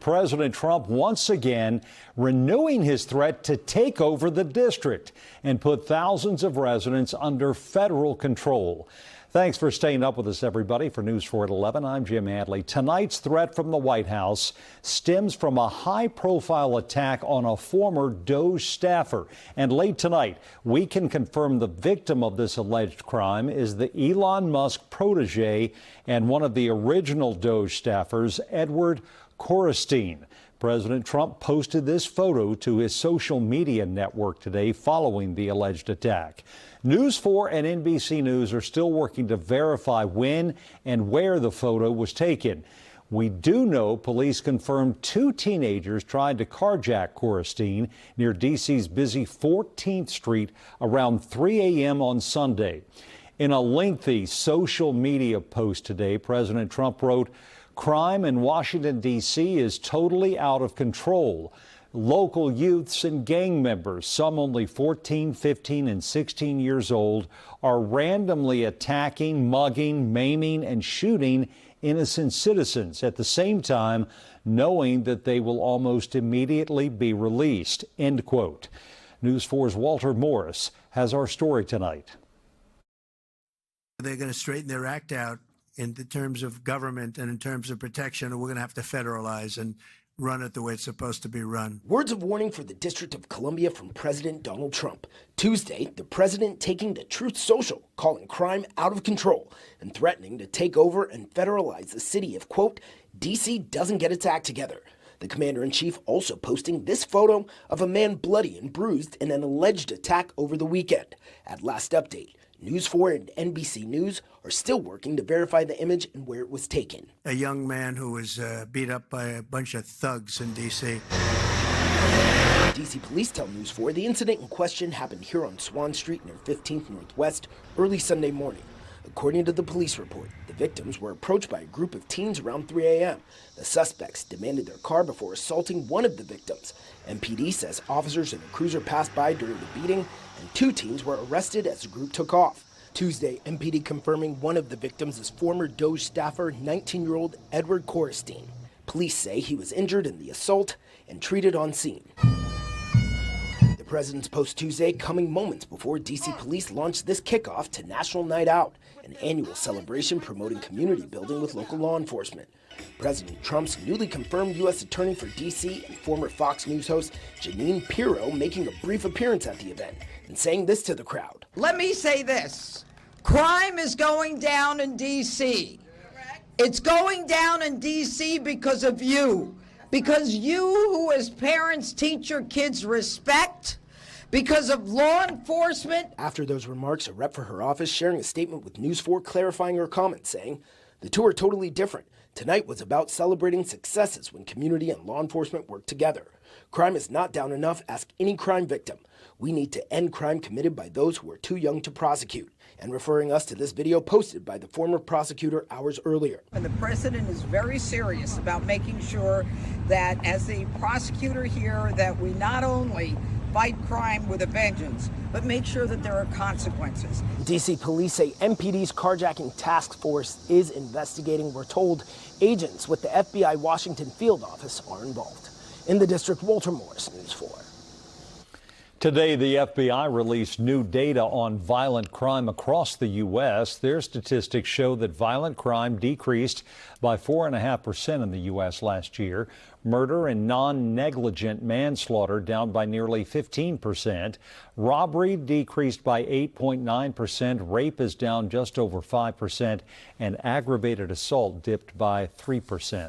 President Trump once again renewing his threat to take over the district and put thousands of residents under federal control. Thanks for staying up with us, everybody. For News 4 at 11, I'm Jim Hadley. Tonight's threat from the White House stems from a high-profile attack on a former DOGE staffer. And late tonight, we can confirm the victim of this alleged crime is the Elon Musk protege and one of the original DOGE staffers, Edward Korestein. President Trump posted this photo to his social media network today following the alleged attack. News 4 and NBC News are still working to verify when and where the photo was taken. We do know police confirmed 2 teenagers tried to carjack Korestein near D.C.'s busy 14th Street around 3 a.m. on Sunday. In a lengthy social media post today, President Trump wrote, "Crime in Washington, D.C. is totally out of control. Local youths and gang members, some only 14, 15, and 16 years old, are randomly attacking, mugging, maiming, and shooting innocent citizens at the same time knowing that they will almost immediately be released." End quote. News 4's Walter Morris has our story tonight. They're going to straighten their act out in the terms of government and in terms of protection, or we're going to have to federalize and run it the way it's supposed to be run. Words of warning for the District of Columbia from President Donald Trump. Tuesday, the president taking to Truth Social, calling crime out of control and threatening to take over and federalize the city if, quote, D.C. doesn't get its act together. The commander-in-chief also posting this photo of a man bloody and bruised in an alleged attack over the weekend. At last update, News 4 and NBC News are still working to verify the image and where it was taken. A young man who was beat up by a bunch of thugs in D.C. D.C. police tell News 4 the incident in question happened here on Swan Street near 15th Northwest early Sunday morning. According to the police report, the victims were approached by a group of teens around 3 a.m. The suspects demanded their car before assaulting one of the victims. MPD says officers in a cruiser passed by during the beating, and 2 teens were arrested as the group took off. Tuesday, MPD confirming one of the victims is former DOGE staffer, 19-year-old Edward Korestein. Police say he was injured in the assault and treated on scene. The president's post Tuesday coming moments before D.C. police launched this kickoff to National Night Out, an annual celebration promoting community building with local law enforcement. President Trump's newly confirmed U.S. Attorney for D.C. and former Fox News host Jeanine Pirro making a brief appearance at the event and saying this to the crowd. Let me say this. Crime is going down in D.C. It's going down in D.C. because of you. Because you, who as parents teach your kids respect, because of law enforcement. After those remarks, a rep for her office sharing a statement with News 4 clarifying her comments, saying, "The two are totally different. Tonight was about celebrating successes when community and law enforcement work together. Crime is not down enough. Ask any crime victim. We need to end crime committed by those who are too young to prosecute," and referring us to this video posted by the former prosecutor hours earlier. And the president is very serious about making sure that as the prosecutor here, that we not only fight crime with a vengeance, but make sure that there are consequences. D.C. police say MPD's carjacking task force is investigating. We're told agents with the FBI Washington field office are involved. In the district, Walter Morris, News 4. Today, the FBI released new data on violent crime across the U.S. Their statistics show that violent crime decreased by 4.5% in the U.S. last year. Murder and non-negligent manslaughter down by nearly 15%. Robbery decreased by 8.9%. Rape is down just over 5%. And aggravated assault dipped by 3%.